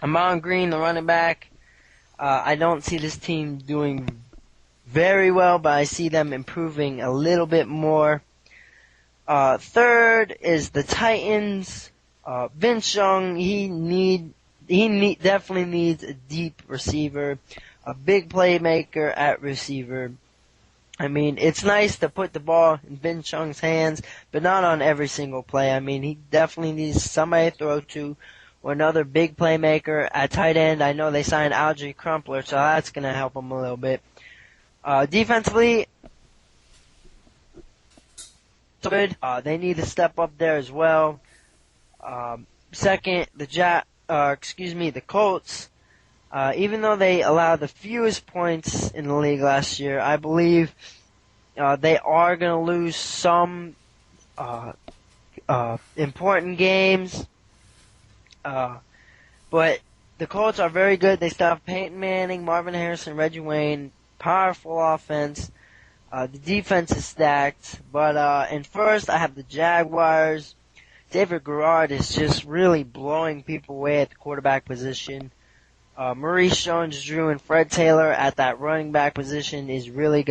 Amon Green, the running back. I don't see this team doing very well, but I see them improving a little bit more. Third is the Titans. Vince Young, definitely needs a deep receiver, a big playmaker at receiver. I mean, it's nice to put the ball in Vince Young's hands, but not on every single play. I mean, he definitely needs somebody to throw to, or another big playmaker at tight end. I know they signed Algie Crumpler, so that's going to help him a little bit. Defensively, good. They need to step up there as well. Second, the Colts. Even though they allowed the fewest points in the league last year, I believe they are going to lose some important games. But the Colts are very good. They still have Peyton Manning, Marvin Harrison, Reggie Wayne, powerful offense. The defense is stacked. But in first, I have the Jaguars. David Garrard is just really blowing people away at the quarterback position. Maurice Jones-Drew and Fred Taylor at that running back position is really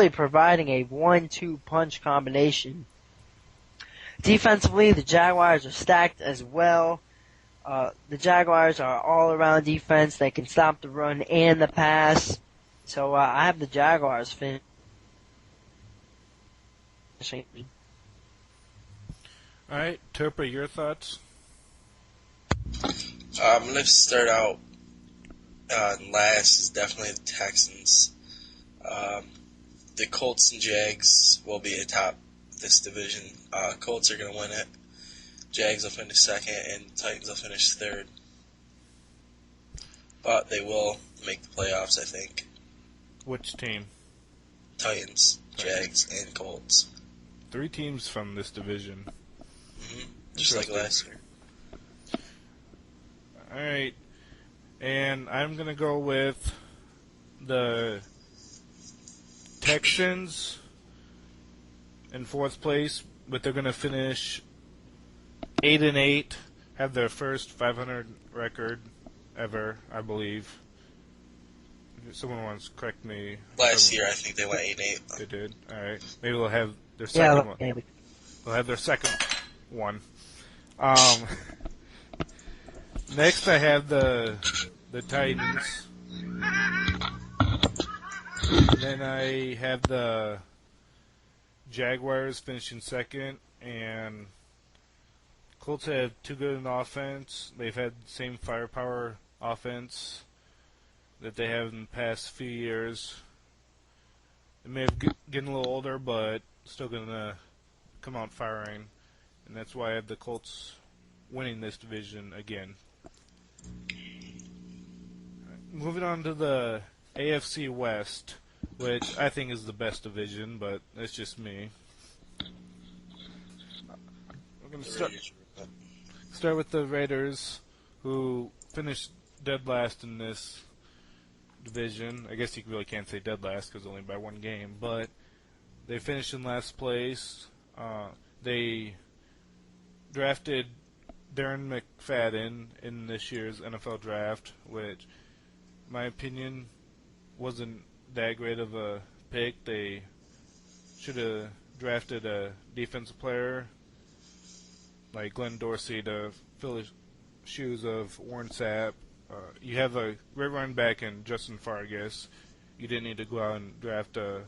providing a 1-2 punch combination. Defensively, the Jaguars are stacked as well. The Jaguars are all-around defense. They can stop the run and the pass. So I have the Jaguars finishing. All right, Turpa, your thoughts? I'm going to start out last is definitely the Texans. The Colts and Jags will be atop this division. Colts are going to win it. Jags will finish second, and Titans will finish third. But they will make the playoffs, I think. Which team? Titans, Jags, and Colts. 3 teams from this division. Mm-hmm. Just like last year. Alright. And I'm going to go with the Texans in 4th place, but they're going to finish 8-8, have their first 500 record ever, I believe. If someone wants to correct me. Last year, I think they went 8-8. They did. All right. Maybe they'll have their second one. Maybe. They'll have their second one. Next, I have the Titans. Then I have the Jaguars finishing second, and Colts have too good an offense. They've had the same firepower offense that they have in the past few years. They may have getting a little older, but still going to come out firing. And that's why I have the Colts winning this division again. Moving on to the AFC West, which I think is the best division, but that's just me. We're going to start with the Raiders, who finished dead last in this division. I guess you really can't say dead last because only by 1 game, but they finished in last place. They drafted Darren McFadden in this year's NFL draft, which, in my opinion, wasn't that great of a pick. They should have drafted a defensive player like Glenn Dorsey to fill the shoes of Warren Sapp. You have a great running back in Justin Fargas. You didn't need to go out and draft a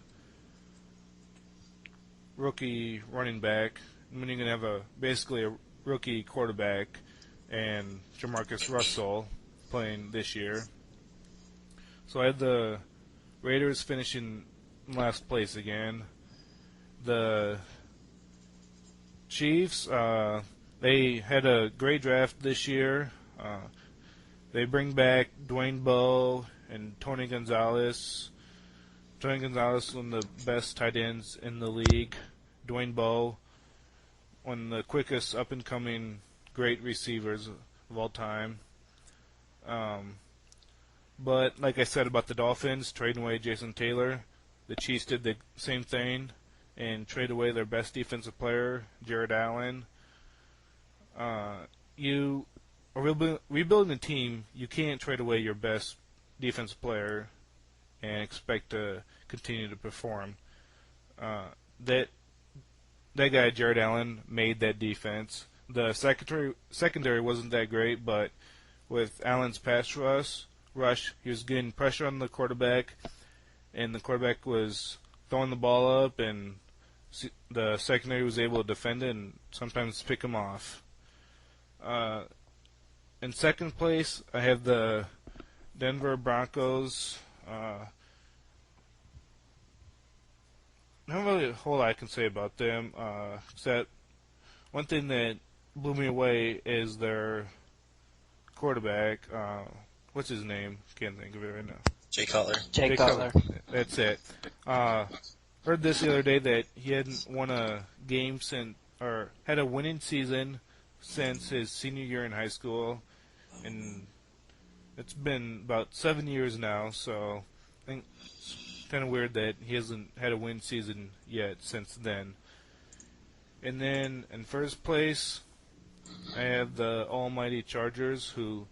rookie running back. I mean, you're going to have basically a rookie quarterback and Jamarcus Russell playing this year. So I had the Raiders finishing in last place again. The Chiefs, they had a great draft this year. They bring back Dwayne Bowe and Tony Gonzalez. Tony Gonzalez, one of the best tight ends in the league. Dwayne Bowe, one of the quickest up-and-coming great receivers of all time. But like I said about the Dolphins, trading away Jason Taylor, the Chiefs did the same thing and trade away their best defensive player, Jared Allen. You rebuilding a team, you can't trade away your best defensive player and expect to continue to perform. Uh, that that guy Jared Allen made that defense. The secondary wasn't that great, but with Allen's pass rush, he was getting pressure on the quarterback, and the quarterback was throwing the ball up, and the secondary was able to defend it and sometimes pick him off. Uh, in second place, I have the Denver Broncos. Not really a whole lot I can say about them. Except one thing that blew me away is their quarterback. What's his name? Can't think of it right now. Jay Cutler. Jay Cutler. That's it. Heard this the other day that he hadn't won a game or had a winning season since his senior year in high school, and it's been about 7 years now. So I think it's kind of weird that he hasn't had a win season yet since then. And then in first place, I have the almighty Chargers, who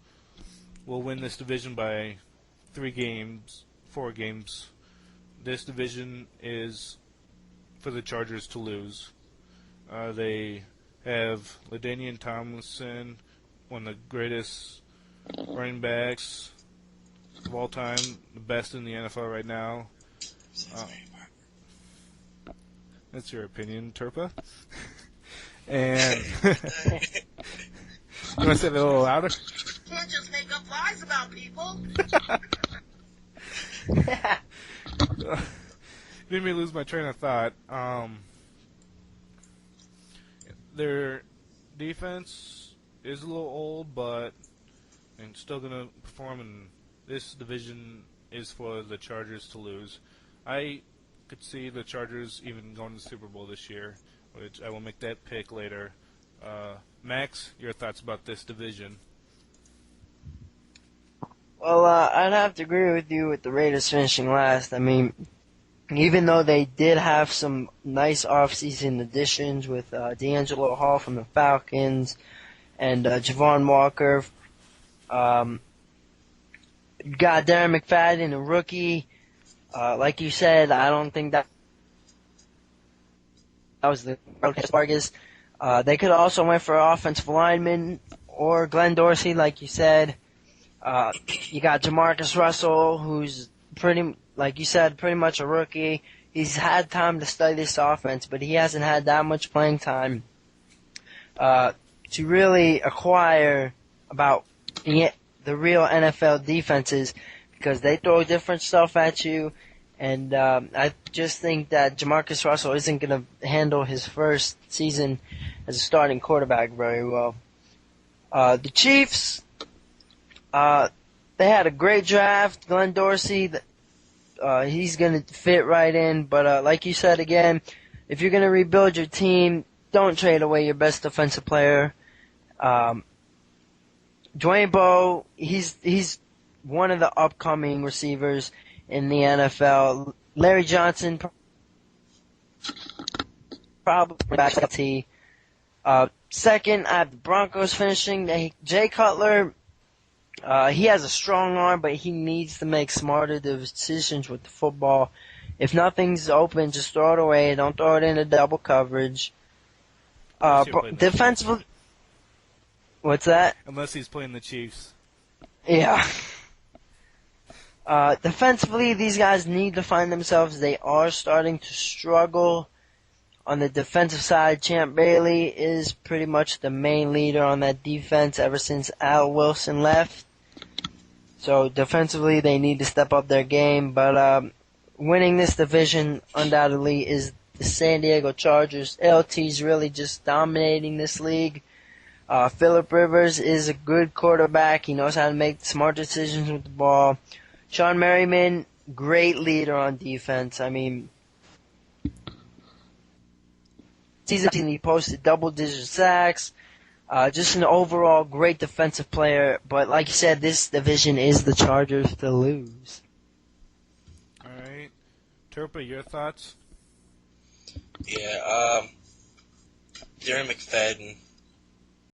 will win this division by 4 games. This division is for the Chargers to lose. They have LaDainian Tomlinson, one of the greatest running backs of all time, the best in the NFL right now. That's your opinion, Turpa. And you want to say it a little louder? Can't just make up lies about people. Made me lose my train of thought. Their defense is a little old, but and still going to perform. And this division is for the Chargers to lose. I could see the Chargers even going to the Super Bowl this year, which I will make that pick later. Max, your thoughts about this division? Well, I'd have to agree with you with the Raiders finishing last. I mean, even though they did have some nice offseason additions with D'Angelo Hall from the Falcons and Javon Walker, got Darren McFadden, a rookie. Like you said, I don't think that was the Vargas. They could have also went for offensive lineman or Glenn Dorsey, like you said. You got Jamarcus Russell, who's like you said, pretty much a rookie. He's had time to study this offense, but he hasn't had that much playing time to really acquire about the real NFL defenses, because they throw different stuff at you. And I just think that Jamarcus Russell isn't going to handle his first season as a starting quarterback very well. The Chiefs, they had a great draft. Glenn Dorsey, he's going to fit right in. But like you said again, if you're going to rebuild your team, don't trade away your best defensive player. Dwayne Bowe, he's one of the upcoming receivers in the NFL. Larry Johnson, probably back to T. Second, I have the Broncos finishing. Jay Cutler, he has a strong arm, but he needs to make smarter decisions with the football. If nothing's open, just throw it away. Don't throw it into double coverage. Defensively, what's that? Unless he's playing the Chiefs. Yeah. Defensively, these guys need to find themselves. They are starting to struggle. On the defensive side, Champ Bailey is pretty much the main leader on that defense ever since Al Wilson left. So defensively, they need to step up their game. But winning this division undoubtedly is the San Diego Chargers. LT's really just dominating this league. Phillip Rivers is a good quarterback. He knows how to make smart decisions with the ball. Sean Merriman, great leader on defense. I mean, season he posted double-digit sacks. Just an overall great defensive player. But like you said, this division is the Chargers to lose. All right. Turpa, your thoughts? Yeah, Darren McFadden